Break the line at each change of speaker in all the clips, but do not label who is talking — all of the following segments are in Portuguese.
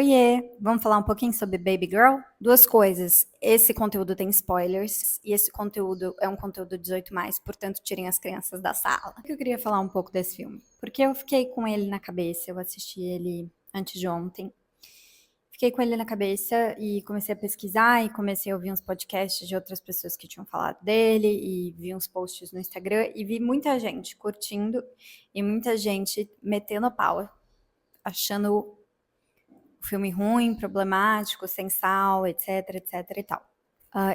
Oiê, vamos falar um pouquinho sobre Baby Girl? Duas coisas. Esse conteúdo tem spoilers e esse conteúdo é um conteúdo 18+, portanto, tirem as crianças da sala. Por que eu queria falar um pouco desse filme? Porque eu fiquei com ele na cabeça, eu assisti ele antes de ontem. Fiquei com ele na cabeça e comecei a pesquisar e comecei a ouvir uns podcasts de outras pessoas que tinham falado dele e vi uns posts no Instagram e vi muita gente curtindo e muita gente metendo pau, achando o filme ruim, problemático, sem sal, etc, etc e tal.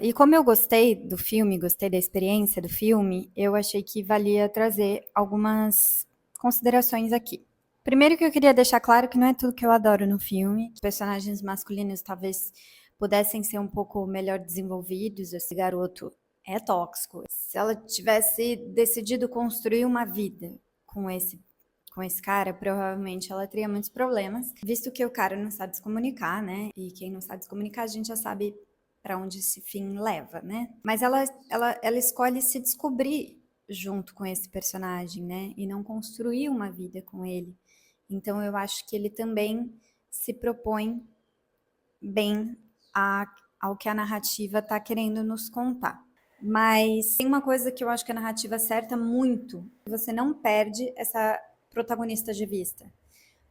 E como eu gostei do filme, gostei da experiência do filme, eu achei que valia trazer algumas considerações aqui. Primeiro que eu queria deixar claro que não é tudo que eu adoro no filme. Os personagens masculinos talvez pudessem ser um pouco melhor desenvolvidos. Esse garoto é tóxico. Se ela tivesse decidido construir uma vida com esse cara, provavelmente ela teria muitos problemas, visto que o cara não sabe se comunicar, né? E quem não sabe se comunicar, a gente já sabe para onde esse fim leva, né? Mas ela escolhe se descobrir junto com esse personagem, né? E não construir uma vida com ele. Então eu acho que ele também se propõe bem ao que a narrativa está querendo nos contar. Mas tem uma coisa que eu acho que a narrativa acerta muito. Você não perde essa protagonista de vista.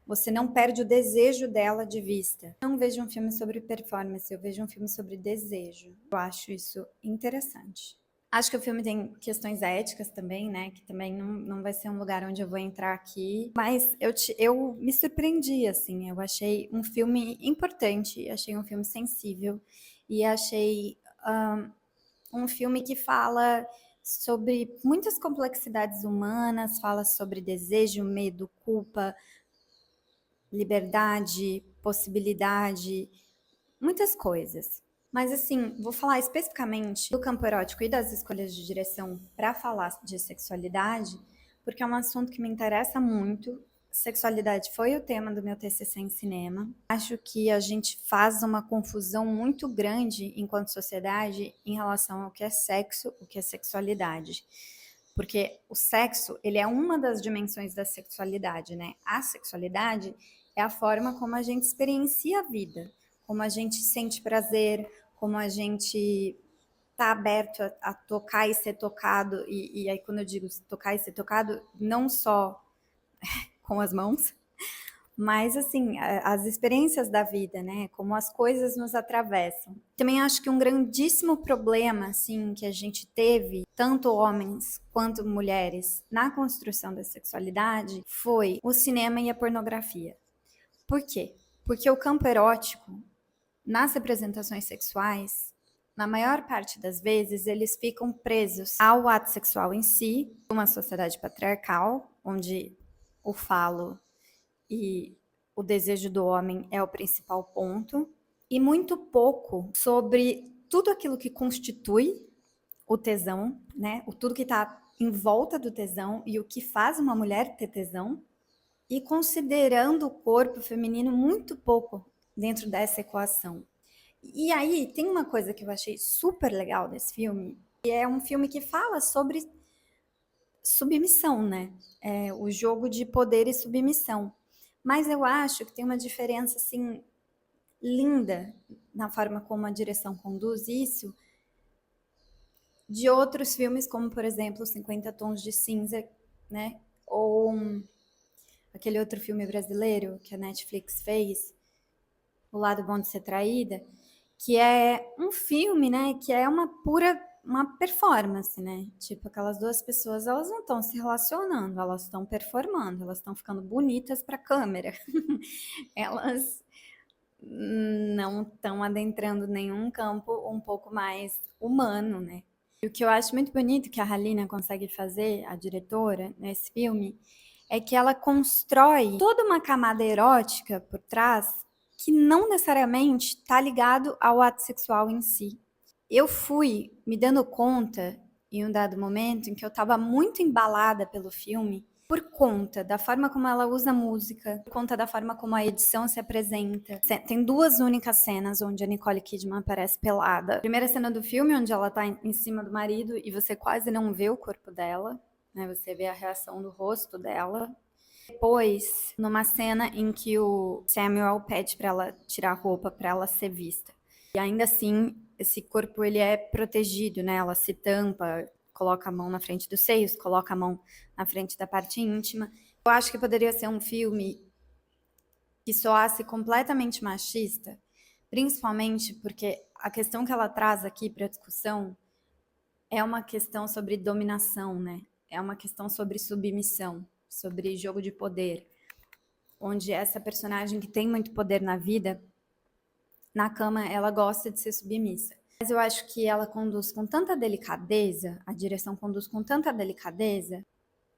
Você não perde o desejo dela de vista. Eu não vejo um filme sobre performance, eu vejo um filme sobre desejo. Eu acho isso interessante. Acho que o filme tem questões éticas também, né? Que também não vai ser um lugar onde eu vou entrar aqui. Mas eu me surpreendi, assim. Eu achei um filme importante, achei um filme sensível e achei um filme que fala sobre muitas complexidades humanas, fala sobre desejo, medo, culpa, liberdade, possibilidade, muitas coisas. Mas assim, vou falar especificamente do campo erótico e das escolhas de direção para falar de sexualidade, porque é um assunto que me interessa muito. Sexualidade foi o tema do meu TCC em cinema. Acho que a gente faz uma confusão muito grande enquanto sociedade em relação ao que é sexo, o que é sexualidade. Porque o sexo, ele é uma das dimensões da sexualidade, né? A sexualidade é a forma como a gente experiencia a vida, como a gente sente prazer, como a gente tá aberto a tocar e ser tocado, e aí quando eu digo tocar e ser tocado, não só com as mãos, mas assim, as experiências da vida, né? Como as coisas nos atravessam. Também acho que um grandíssimo problema, assim, que a gente teve, tanto homens quanto mulheres, na construção da sexualidade, foi o cinema e a pornografia. Por quê? Porque o campo erótico, nas representações sexuais, na maior parte das vezes, eles ficam presos ao ato sexual em si, uma sociedade patriarcal, onde o falo e o desejo do homem é o principal ponto, e muito pouco sobre tudo aquilo que constitui o tesão, né? O tudo que está em volta do tesão e o que faz uma mulher ter tesão, e considerando o corpo feminino muito pouco dentro dessa equação. E aí tem uma coisa que eu achei super legal desse filme, que é um filme que fala sobre submissão, né? O jogo de poder e submissão. Mas eu acho que tem uma diferença assim linda na forma como a direção conduz isso de outros filmes, como por exemplo 50 Tons de Cinza, né? Ou aquele outro filme brasileiro que a Netflix fez, O Lado Bom de Ser Traída, que é um filme, né, que é uma performance, né? Tipo, aquelas duas pessoas, elas não estão se relacionando, elas estão performando, elas estão ficando bonitas para a câmera. Elas não estão adentrando nenhum campo um pouco mais humano, né? E o que eu acho muito bonito que a Halina consegue fazer, a diretora, nesse filme, é que ela constrói toda uma camada erótica por trás que não necessariamente está ligado ao ato sexual em si. Eu fui me dando conta em um dado momento em que eu estava muito embalada pelo filme por conta da forma como ela usa a música, por conta da forma como a edição se apresenta. Tem duas únicas cenas onde a Nicole Kidman aparece pelada. A primeira cena do filme, onde ela tá em cima do marido e você quase não vê o corpo dela, né? Você vê a reação do rosto dela. Depois, numa cena em que o Samuel pede para ela tirar a roupa para ela ser vista. E ainda assim, esse corpo ele é protegido, né? Ela se tampa, coloca a mão na frente dos seios, coloca a mão na frente da parte íntima. Eu acho que poderia ser um filme que soasse completamente machista, principalmente porque a questão que ela traz aqui para a discussão é uma questão sobre dominação, né? É uma questão sobre submissão, sobre jogo de poder, onde essa personagem que tem muito poder na vida, na cama, ela gosta de ser submissa. Mas eu acho que ela conduz com tanta delicadeza, a direção conduz com tanta delicadeza,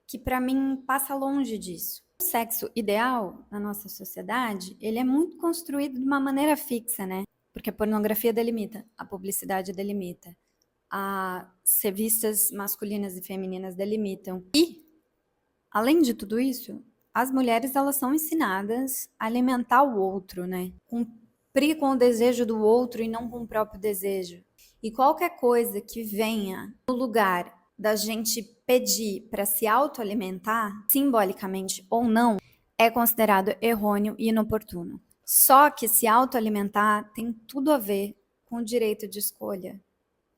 que para mim passa longe disso. O sexo ideal na nossa sociedade, ele é muito construído de uma maneira fixa, né? Porque a pornografia delimita, a publicidade delimita, as revistas masculinas e femininas delimitam. E, além de tudo isso, as mulheres elas são ensinadas a alimentar o outro, né? Cumprir com o desejo do outro e não com o próprio desejo. E qualquer coisa que venha no lugar da gente pedir para se autoalimentar, simbolicamente ou não, é considerado errôneo e inoportuno. Só que se autoalimentar tem tudo a ver com o direito de escolha.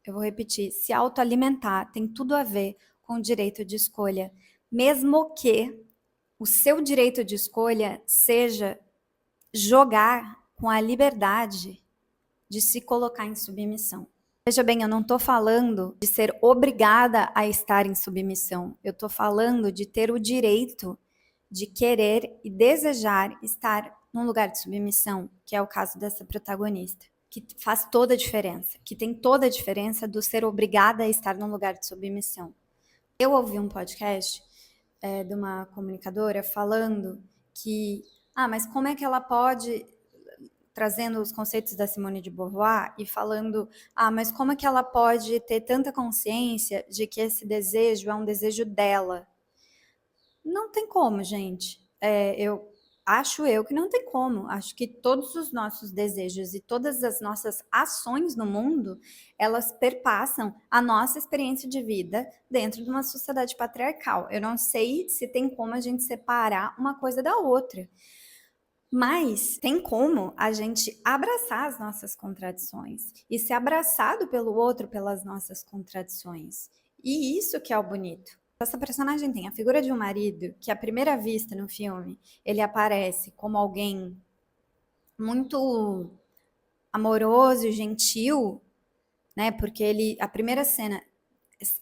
Eu vou repetir, se autoalimentar tem tudo a ver com o direito de escolha, mesmo que o seu direito de escolha seja jogar com a liberdade de se colocar em submissão. Veja bem, eu não estou falando de ser obrigada a estar em submissão. Eu estou falando de ter o direito de querer e desejar estar num lugar de submissão, que é o caso dessa protagonista, que faz toda a diferença, que tem toda a diferença do ser obrigada a estar num lugar de submissão. Eu ouvi um podcast de uma comunicadora falando que, mas como é que ela pode, trazendo os conceitos da Simone de Beauvoir e falando, mas como é que ela pode ter tanta consciência de que esse desejo é um desejo dela? Não tem como, gente. Acho eu que não tem como. Acho que todos os nossos desejos e todas as nossas ações no mundo, elas perpassam a nossa experiência de vida dentro de uma sociedade patriarcal. Eu não sei se tem como a gente separar uma coisa da outra. Mas tem como a gente abraçar as nossas contradições e ser abraçado pelo outro pelas nossas contradições. E isso que é o bonito. Essa personagem tem a figura de um marido que, à primeira vista no filme, ele aparece como alguém muito amoroso e gentil, né? Porque a primeira cena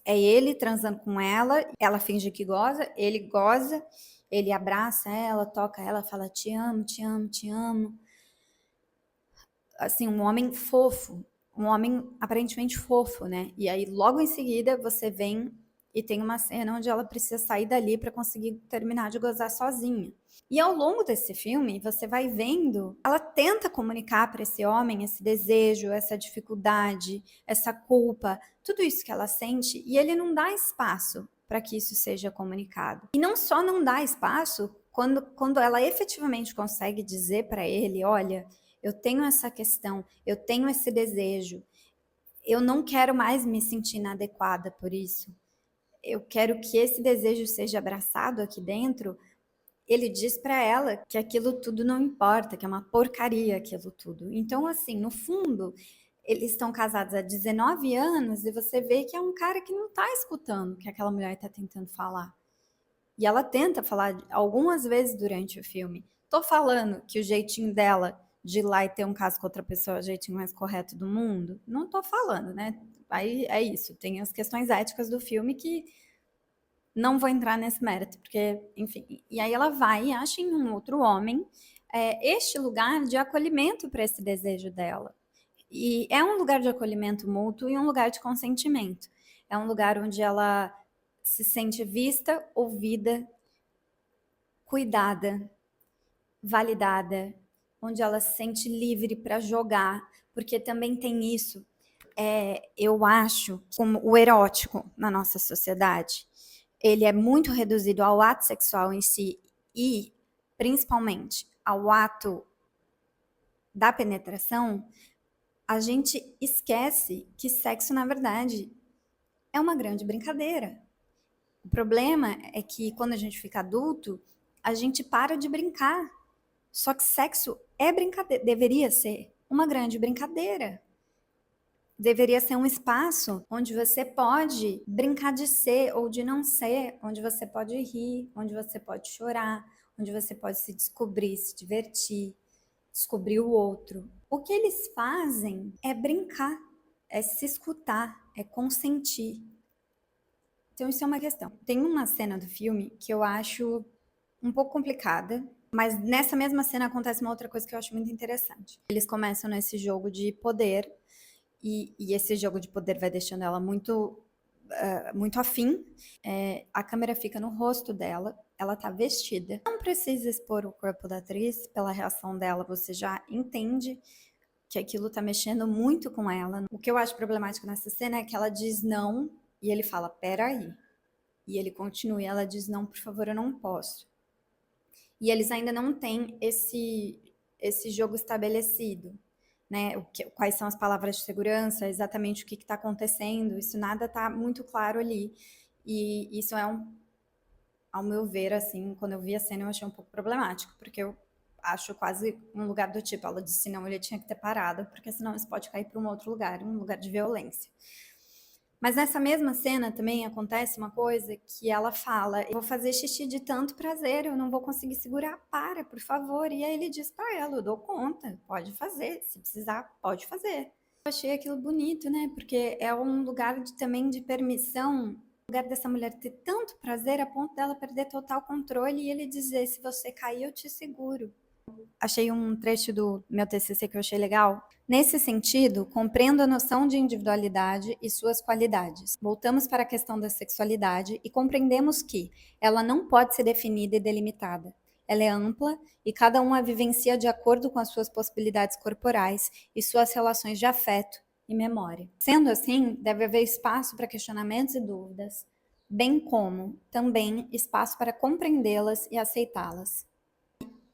é ele transando com ela finge que goza, ele goza, ele abraça ela, toca ela, fala te amo, te amo, te amo. Assim, um homem fofo, um homem aparentemente fofo, né? E aí logo em seguida você vem e tem uma cena onde ela precisa sair dali para conseguir terminar de gozar sozinha. E ao longo desse filme, você vai vendo, ela tenta comunicar para esse homem esse desejo, essa dificuldade, essa culpa, tudo isso que ela sente, e ele não dá espaço para que isso seja comunicado. E não só não dá espaço, quando ela efetivamente consegue dizer para ele, olha, eu tenho essa questão, eu tenho esse desejo, eu não quero mais me sentir inadequada por isso, eu quero que esse desejo seja abraçado aqui dentro. Ele diz para ela que aquilo tudo não importa, que é uma porcaria aquilo tudo. Então, assim, no fundo, eles estão casados há 19 anos e você vê que é um cara que não está escutando o que aquela mulher está tentando falar. E ela tenta falar algumas vezes durante o filme. Tô falando que o jeitinho dela de ir lá e ter um caso com outra pessoa é o jeitinho mais correto do mundo? Não tô falando, né? Aí é isso, tem as questões éticas do filme que não vou entrar nesse mérito, porque, enfim. E aí ela vai e acha em um outro homem este lugar de acolhimento para esse desejo dela. E é um lugar de acolhimento mútuo e um lugar de consentimento. É um lugar onde ela se sente vista, ouvida, cuidada, validada, onde ela se sente livre para jogar, porque também tem isso. Eu acho, como o erótico na nossa sociedade, ele é muito reduzido ao ato sexual em si e, principalmente, ao ato da penetração. A gente esquece que sexo, na verdade, é uma grande brincadeira. O problema é que quando a gente fica adulto, a gente para de brincar. Só que sexo é brincadeira, deveria ser uma grande brincadeira. Deveria ser um espaço onde você pode brincar de ser ou de não ser, onde você pode rir, onde você pode chorar, onde você pode se descobrir, se divertir, descobrir o outro. O que eles fazem é brincar, é se escutar, é consentir. Então, isso é uma questão. Tem uma cena do filme que eu acho um pouco complicada, mas nessa mesma cena acontece uma outra coisa que eu acho muito interessante. Eles começam nesse jogo de poder, e esse jogo de poder vai deixando ela muito afim. A câmera fica no rosto dela, ela tá vestida. Não precisa expor o corpo da atriz, pela reação dela você já entende que aquilo tá mexendo muito com ela. O que eu acho problemático nessa cena é que ela diz não e ele fala, peraí. E ele continua e ela diz, não, por favor, eu não posso. E eles ainda não têm esse jogo estabelecido, né? Quais são as palavras de segurança, exatamente o que está acontecendo, isso nada está muito claro ali. E isso ao meu ver, assim, quando eu vi a cena, eu achei um pouco problemático, porque eu acho quase um lugar do tipo, ela disse não, ele tinha que ter parado, porque senão isso pode cair para um outro lugar, um lugar de violência. Mas nessa mesma cena também acontece uma coisa que ela fala: eu vou fazer xixi de tanto prazer, eu não vou conseguir segurar, para, por favor. E aí ele diz para ela: eu dou conta, pode fazer, se precisar, pode fazer. Eu achei aquilo bonito, né? Porque é um lugar também de permissão, lugar dessa mulher ter tanto prazer a ponto dela perder total controle e ele dizer: se você cair, eu te seguro. Achei um trecho do meu TCC que eu achei legal. Nesse sentido, compreendo a noção de individualidade e suas qualidades. Voltamos para a questão da sexualidade e compreendemos que ela não pode ser definida e delimitada. Ela é ampla e cada um a vivencia de acordo com as suas possibilidades corporais e suas relações de afeto e memória. Sendo assim, deve haver espaço para questionamentos e dúvidas, bem como também espaço para compreendê-las e aceitá-las.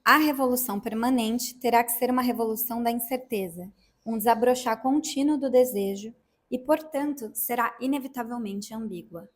A revolução permanente terá que ser uma revolução da incerteza, um desabrochar contínuo do desejo e, portanto, será inevitavelmente ambígua.